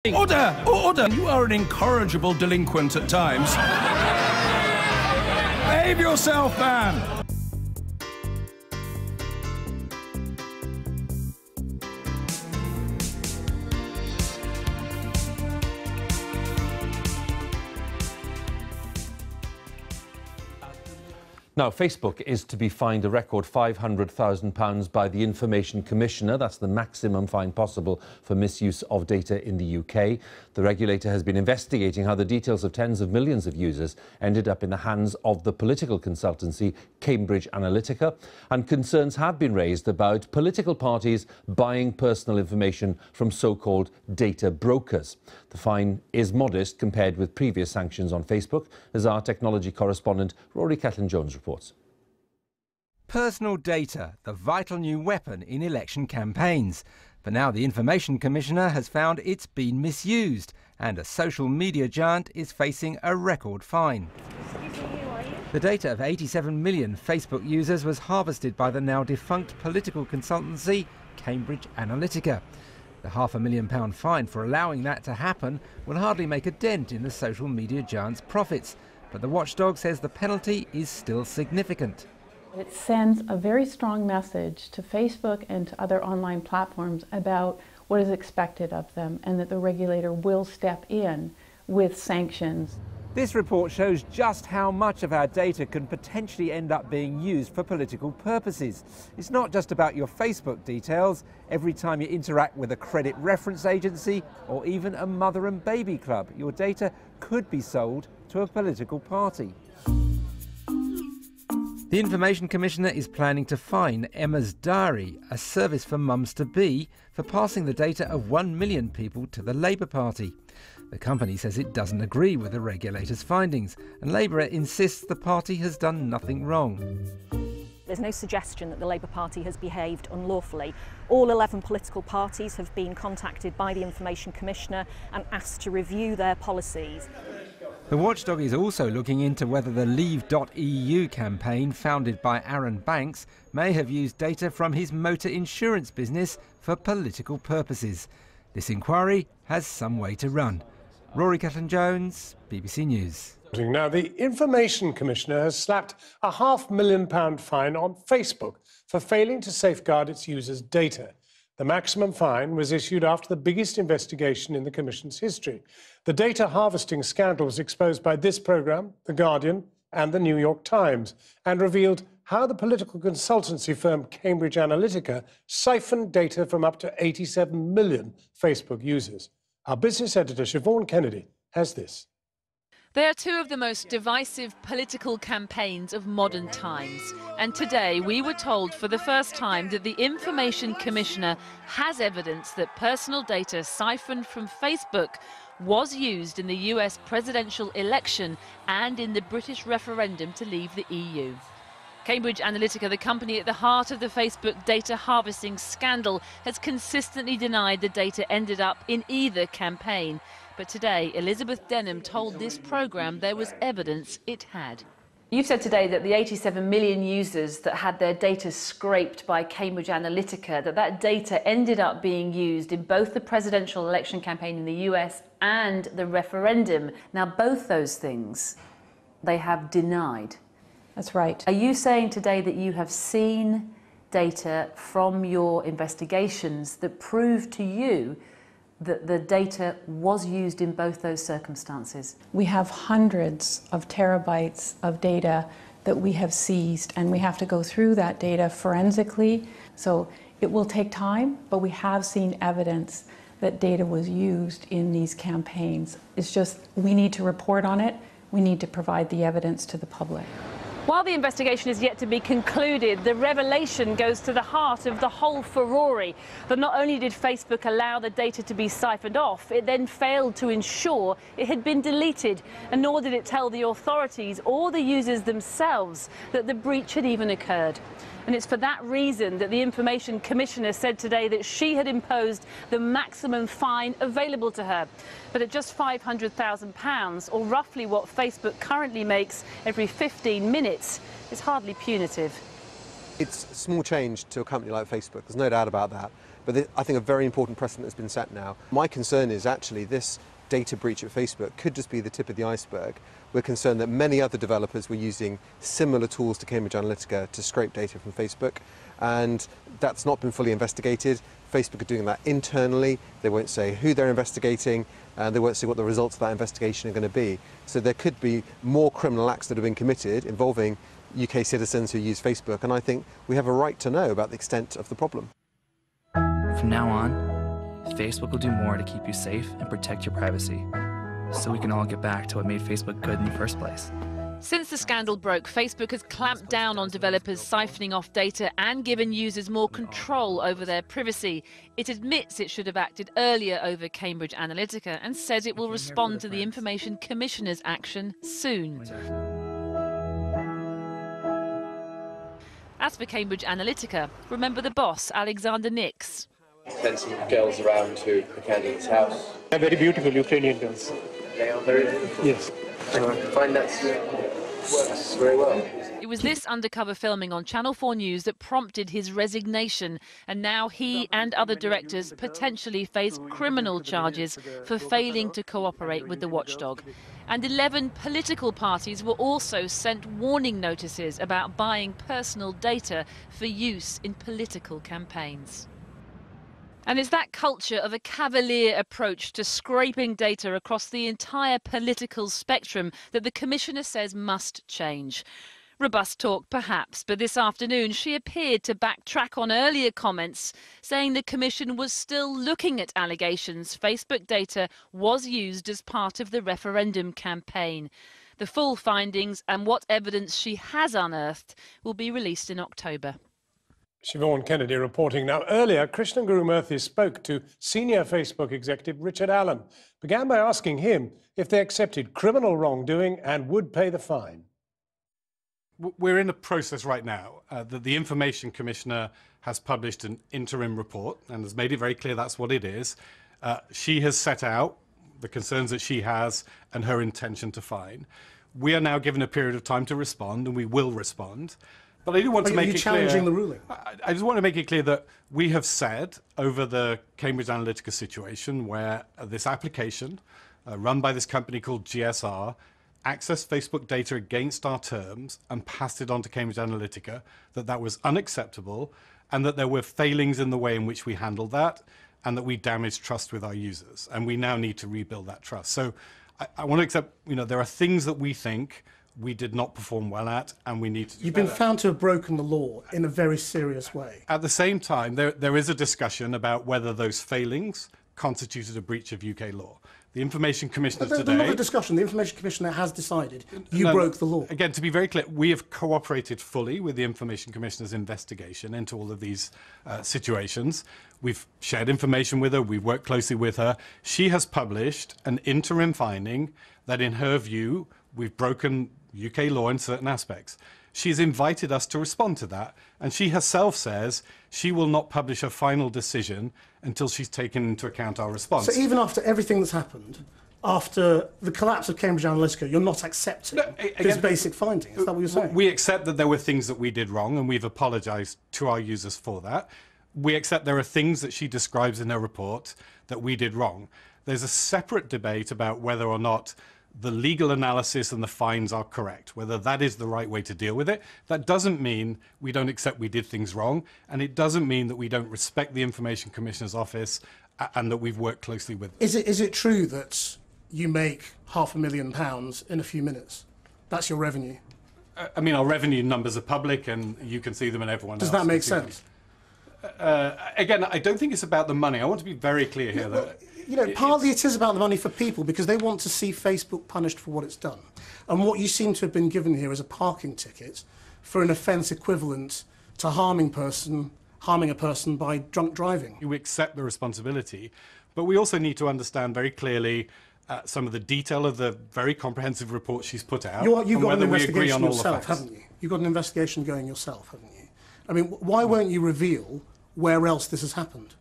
Order! Order! You are an incorrigible delinquent at times. Behave yourself, man! Now, Facebook is to be fined a record £500,000 by the Information Commissioner. That's the maximum fine possible for misuse of data in the UK. The regulator has been investigating how the details of tens of millions of users ended up in the hands of the political consultancy Cambridge Analytica. And concerns have been raised about political parties buying personal information from so-called data brokers. The fine is modest compared with previous sanctions on Facebook, as our technology correspondent Rory Catlin-Jones reports. Personal data, the vital new weapon in election campaigns. But now the Information Commissioner has found it's been misused, and a social media giant is facing a record fine. The data of 87 million Facebook users was harvested by the now defunct political consultancy Cambridge Analytica. The £500,000 fine for allowing that to happen will hardly make a dent in the social media giant's profits, but the watchdog says the penalty is still significant. It sends a very strong message to Facebook and to other online platforms about what is expected of them, and that the regulator will step in with sanctions. This report shows just how much of our data can potentially end up being used for political purposes. It's not just about your Facebook details. Every time you interact with a credit reference agency or even a mother and baby club, your data could be sold to a political party. The Information Commissioner is planning to fine Emma's Diary, a service for mums-to-be, for passing the data of 1 million people to the Labour Party. The company says it doesn't agree with the regulator's findings, and Labour insists the party has done nothing wrong. There's no suggestion that the Labour Party has behaved unlawfully. All 11 political parties have been contacted by the Information Commissioner and asked to review their policies. The watchdog is also looking into whether the Leave.eu campaign, founded by Aaron Banks, may have used data from his motor insurance business for political purposes. This inquiry has some way to run. Rory Catlin-Jones, BBC News. Now, the Information Commissioner has slapped a £500,000 fine on Facebook for failing to safeguard its users' data. The maximum fine was issued after the biggest investigation in the Commission's history. The data harvesting scandal was exposed by this programme, The Guardian and The New York Times, and revealed how the political consultancy firm Cambridge Analytica siphoned data from up to 87 million Facebook users. Our business editor, Siobhan Kennedy, has this. They are two of the most divisive political campaigns of modern times. And today we were told for the first time that the Information Commissioner has evidence that personal data siphoned from Facebook was used in the US presidential election and in the British referendum to leave the EU. Cambridge Analytica, the company at the heart of the Facebook data harvesting scandal, has consistently denied the data ended up in either campaign. But today, Elizabeth Denham told this programme there was evidence it had. You've said today that the 87 million users that had their data scraped by Cambridge Analytica, that data ended up being used in both the presidential election campaign in the US and the referendum. Now, both those things they have denied. That's right. Are you saying today that you have seen data from your investigations that prove to you that the data was used in both those circumstances? We have hundreds of terabytes of data that we have seized, and we have to go through that data forensically. So it will take time, but we have seen evidence that data was used in these campaigns. It's just we need to report on it. We need to provide the evidence to the public. While the investigation is yet to be concluded, the revelation goes to the heart of the whole furore. That not only did Facebook allow the data to be siphoned off, it then failed to ensure it had been deleted, and nor did it tell the authorities or the users themselves that the breach had even occurred. And it's for that reason that the Information Commissioner said today that she had imposed the maximum fine available to her. But at just £500,000, or roughly what Facebook currently makes every 15 minutes, it's hardly punitive. It's small change to a company like Facebook, there's no doubt about that. But I think a very important precedent has been set now. My concern is actually this data breach at Facebook could just be the tip of the iceberg. We're concerned that many other developers were using similar tools to Cambridge Analytica to scrape data from Facebook, and that's not been fully investigated. Facebook are doing that internally. They won't say who they're investigating, and they won't say what the results of that investigation are going to be. So there could be more criminal acts that have been committed involving UK citizens who use Facebook, and I think we have a right to know about the extent of the problem. From now on, Facebook will do more to keep you safe and protect your privacy, so we can all get back to what made Facebook good in the first place. Since the scandal broke, Facebook has clamped down on developers siphoning off data and given users more control over their privacy. It admits it should have acted earlier over Cambridge Analytica and says it will respond to the Information Commissioner's action soon. As for Cambridge Analytica, remember the boss, Alexander Nix. Sent some girls around to the candidate's house. They're very beautiful Ukrainian girls. They are very beautiful. Yes. I find that works very well. It was this undercover filming on Channel 4 News that prompted his resignation, and now he and other directors potentially face criminal charges for failing to cooperate with the watchdog. And 11 political parties were also sent warning notices about buying personal data for use in political campaigns. And it's that culture of a cavalier approach to scraping data across the entire political spectrum that the Commissioner says must change. Robust talk, perhaps, but this afternoon she appeared to backtrack on earlier comments, saying the Commission was still looking at allegations Facebook data was used as part of the referendum campaign. The full findings and what evidence she has unearthed will be released in October. Siobhan Kennedy reporting. Now, earlier, Krishnan Gurumurthy spoke to senior Facebook executive Richard Allen, began by asking him if they accepted criminal wrongdoing and would pay the fine. We're in a process right now that the Information Commissioner has published an interim report and has made it very clear that's what it is. She has set out the concerns that she has and her intention to fine. We are now given a period of time to respond, and we will respond. But I do want to make it clear... Are you challenging the ruling? I just want to make it clear that we have said over the Cambridge Analytica situation where this application run by this company called GSR accessed Facebook data against our terms and passed it on to Cambridge Analytica, that was unacceptable and that there were failings in the way in which we handled that and that we damaged trust with our users. And we now need to rebuild that trust. So I want to accept, there are things that we think we did not perform well at, and we need to do You've better. been found to have broken the law in a very serious way. At the same time, there is a discussion about whether those failings constituted a breach of UK law. The Information Commissioner today... There's not a discussion. The Information Commissioner has decided you broke the law. Again, to be very clear, we have cooperated fully with the Information Commissioner's investigation into all of these situations. We've shared information with her. We've worked closely with her. She has published an interim finding that, in her view, we've broken UK law in certain aspects. She's invited us to respond to that, and she herself says she will not publish a final decision until she's taken into account our response. So even after everything that's happened, after the collapse of Cambridge Analytica, you're not accepting this basic finding? Is that what you're saying? We accept that there were things that we did wrong, and we've apologised to our users for that. We accept there are things that she describes in her report that we did wrong. There's a separate debate about whether or not the legal analysis and the fines are correct, whether that is the right way to deal with it. That doesn't mean we don't accept we did things wrong, and it doesn't mean that we don't respect the Information Commissioner's office and that we've worked closely with them. Is it true that you make £500,000 in a few minutes? That's your revenue? I mean, our revenue numbers are public, and you can see them, and everyone else. Does that make sense? Again, I don't think it's about the money. I want to be very clear here that... partly it is about the money for people because they want to see Facebook punished for what it's done. And what you seem to have been given here is a parking ticket for an offence equivalent to harming a person by drunk driving. We accept the responsibility, but we also need to understand very clearly some of the detail of the very comprehensive report she's put out. You've got an investigation yourself, haven't you? You've got an investigation going yourself, haven't you? I mean, why won't you reveal where else this has happened?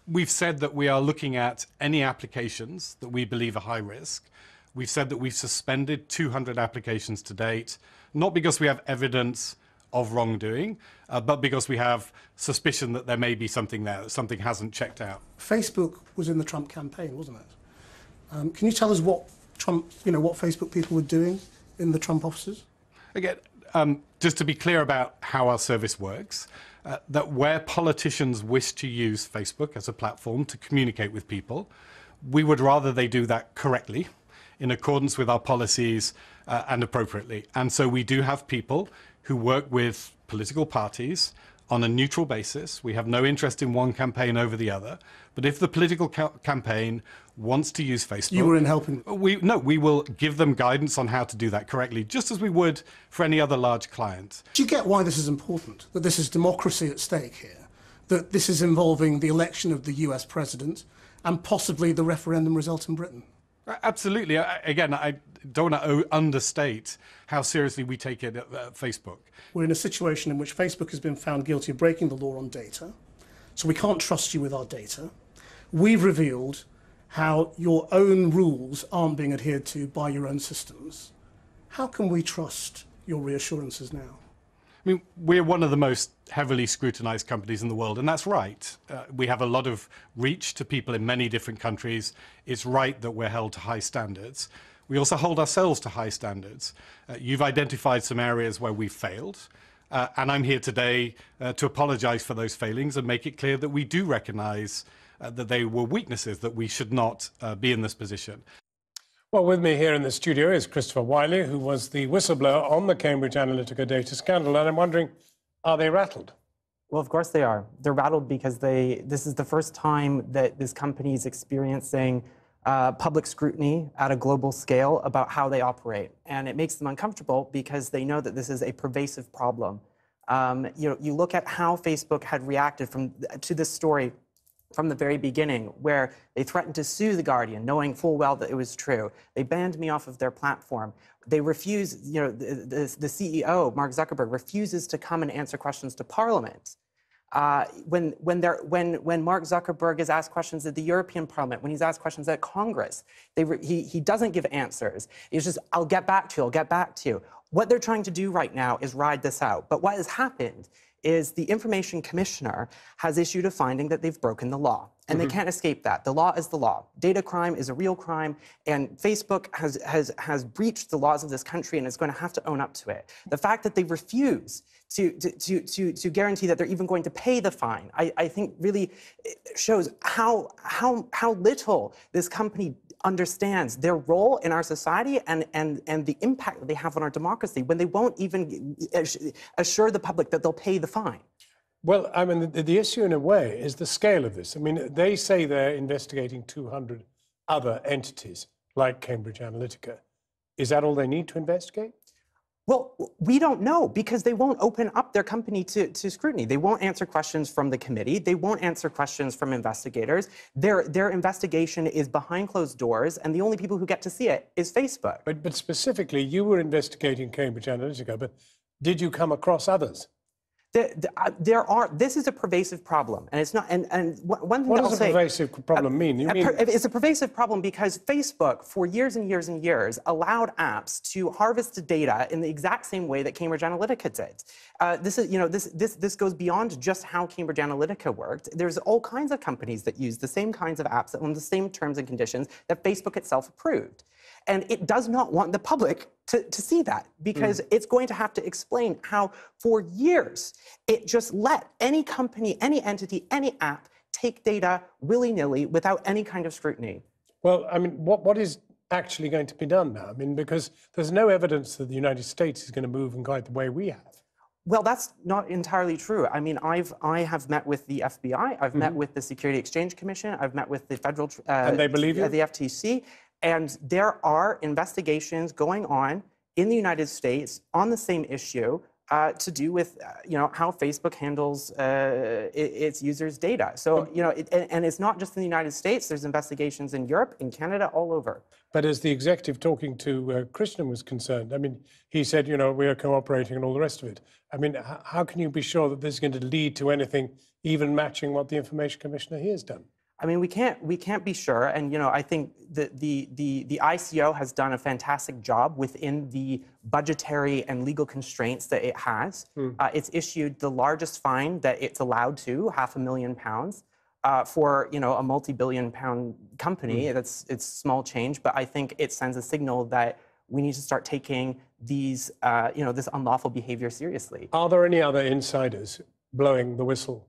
We've said that we are looking at any applications that we believe are high risk. We've said that we've suspended 200 applications to date, not because we have evidence of wrongdoing, but because we have suspicion that there may be something there, that something hasn't checked out. Facebook was in the Trump campaign, wasn't it? Can you tell us what what Facebook people were doing in the Trump offices? Again, just to be clear about how our service works, that where politicians wish to use Facebook as a platform to communicate with people, we would rather they do that correctly, in accordance with our policies and appropriately. And so we do have people who work with political parties on a neutral basis. We have no interest in one campaign over the other. But if the political campaign wants to use Facebook... You were in helping? No, we will give them guidance on how to do that correctly, just as we would for any other large client. Do you get why this is important? That this is democracy at stake here? That this is involving the election of the US president and possibly the referendum result in Britain? Absolutely. Again, I don't want to understate how seriously we take it at Facebook. We're in a situation in which Facebook has been found guilty of breaking the law on data, so we can't trust you with our data. We've revealed how your own rules aren't being adhered to by your own systems. How can we trust your reassurances now? I mean, we're one of the most heavily scrutinized companies in the world, and that's right. We have a lot of reach to people in many different countries. It's right that we're held to high standards. We also hold ourselves to high standards. You've identified some areas where we've failed, and I'm here today to apologize for those failings and make it clear that we do recognize that they were weaknesses, that we should not be in this position. Well, with me here in the studio is Christopher Wiley, who was the whistleblower on the Cambridge Analytica data scandal. And I'm wondering, are they rattled? Well, of course they are. They're rattled because this is the first time that this company is experiencing public scrutiny at a global scale about how they operate. And it makes them uncomfortable because they know that this is a pervasive problem. You look at how Facebook had reacted to this story from the very beginning, where they threatened to sue The Guardian, knowing full well that it was true. They banned me off of their platform. They refuse, the CEO, Mark Zuckerberg, refuses to come and answer questions to Parliament. When Mark Zuckerberg is asked questions at the European Parliament, when he's asked questions at Congress, he doesn't give answers. He's just, I'll get back to you, I'll get back to you. What they're trying to do right now is ride this out. But what has happened is the Information Commissioner has issued a finding that they've broken the law. And they can't escape that. The law is the law. Data crime is a real crime, and Facebook has breached the laws of this country and is going to have to own up to it. The fact that they refuse to guarantee that they're even going to pay the fine, I think really shows how little this company understands their role in our society and the impact that they have on our democracy when they won't even assure the public that they'll pay the fine. Well, I mean, the issue in a way is the scale of this. I mean, they say they're investigating 200 other entities like Cambridge Analytica. Is that all they need to investigate? Well, we don't know because they won't open up their company to scrutiny. They won't answer questions from the committee. They won't answer questions from investigators. Their investigation is behind closed doors, and the only people who get to see it is Facebook. But specifically, you were investigating Cambridge Analytica, but did you come across others? This is a pervasive problem, and it's not. And one thing what does a pervasive problem mean? It's a pervasive problem because Facebook, for years and years and years, allowed apps to harvest data in the exact same way that Cambridge Analytica did. This goes beyond just how Cambridge Analytica worked. There's all kinds of companies that use the same kinds of apps on the same terms and conditions that Facebook itself approved. And it does not want the public to see that because it's going to have to explain how, for years, it just let any company, any entity, any app take data willy-nilly without any kind of scrutiny. Well, I mean, what is actually going to be done now? I mean, because there's no evidence that the United States is going to move in quite the way we have. Well, that's not entirely true. I mean, I have met with the FBI, I've met with the Security Exchange Commission, I've met with the federal... and they believe you? The FTC. And there are investigations going on in the United States on the same issue to do with, how Facebook handles its users' data. So, and it's not just in the United States. There's investigations in Europe, in Canada, all over. But as the executive talking to Christian was concerned, I mean, he said, we are cooperating and all the rest of it. I mean, how can you be sure that this is going to lead to anything even matching what the Information Commissioner here has done? I mean, we can't be sure, and I think the ICO has done a fantastic job within the budgetary and legal constraints that it has. It's issued the largest fine that it's allowed to, £500,000, for a multi-billion-pound company. It's small change, but I think it sends a signal that we need to start taking these this unlawful behavior seriously. Are there any other insiders blowing the whistle?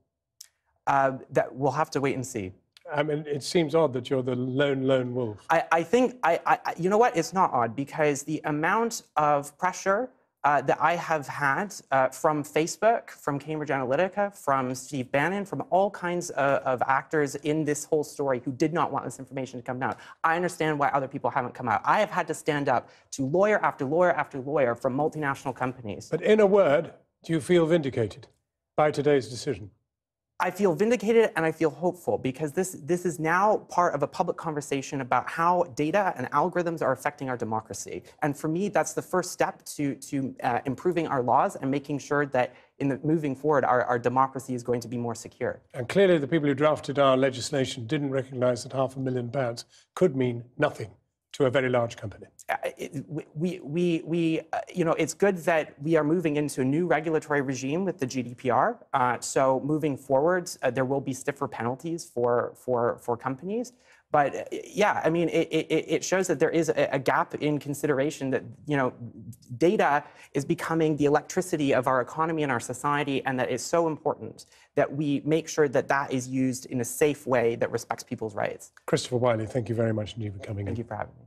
That we'll have to wait and see. I mean, it seems odd that you're the lone wolf. I think, you know what? It's not odd, because the amount of pressure that I have had from Facebook, from Cambridge Analytica, from Steve Bannon, from all kinds of actors in this whole story who did not want this information to come out. I understand why other people haven't come out. I have had to stand up to lawyer after lawyer after lawyer from multinational companies. But in a word, do you feel vindicated by today's decision? I feel vindicated and I feel hopeful, because this is now part of a public conversation about how data and algorithms are affecting our democracy. And for me, that's the first step to improving our laws and making sure that moving forward, our democracy is going to be more secure. And clearly the people who drafted our legislation didn't recognise that £500,000 could mean nothing to a very large company. It's good that we are moving into a new regulatory regime with the GDPR. So moving forwards, there will be stiffer penalties for companies. But yeah, I mean, it shows that there is a gap in consideration that, data is becoming the electricity of our economy and our society, and that it's so important that we make sure that that is used in a safe way that respects people's rights. Christopher Wiley, thank you very much indeed for coming in. Thank you for having me.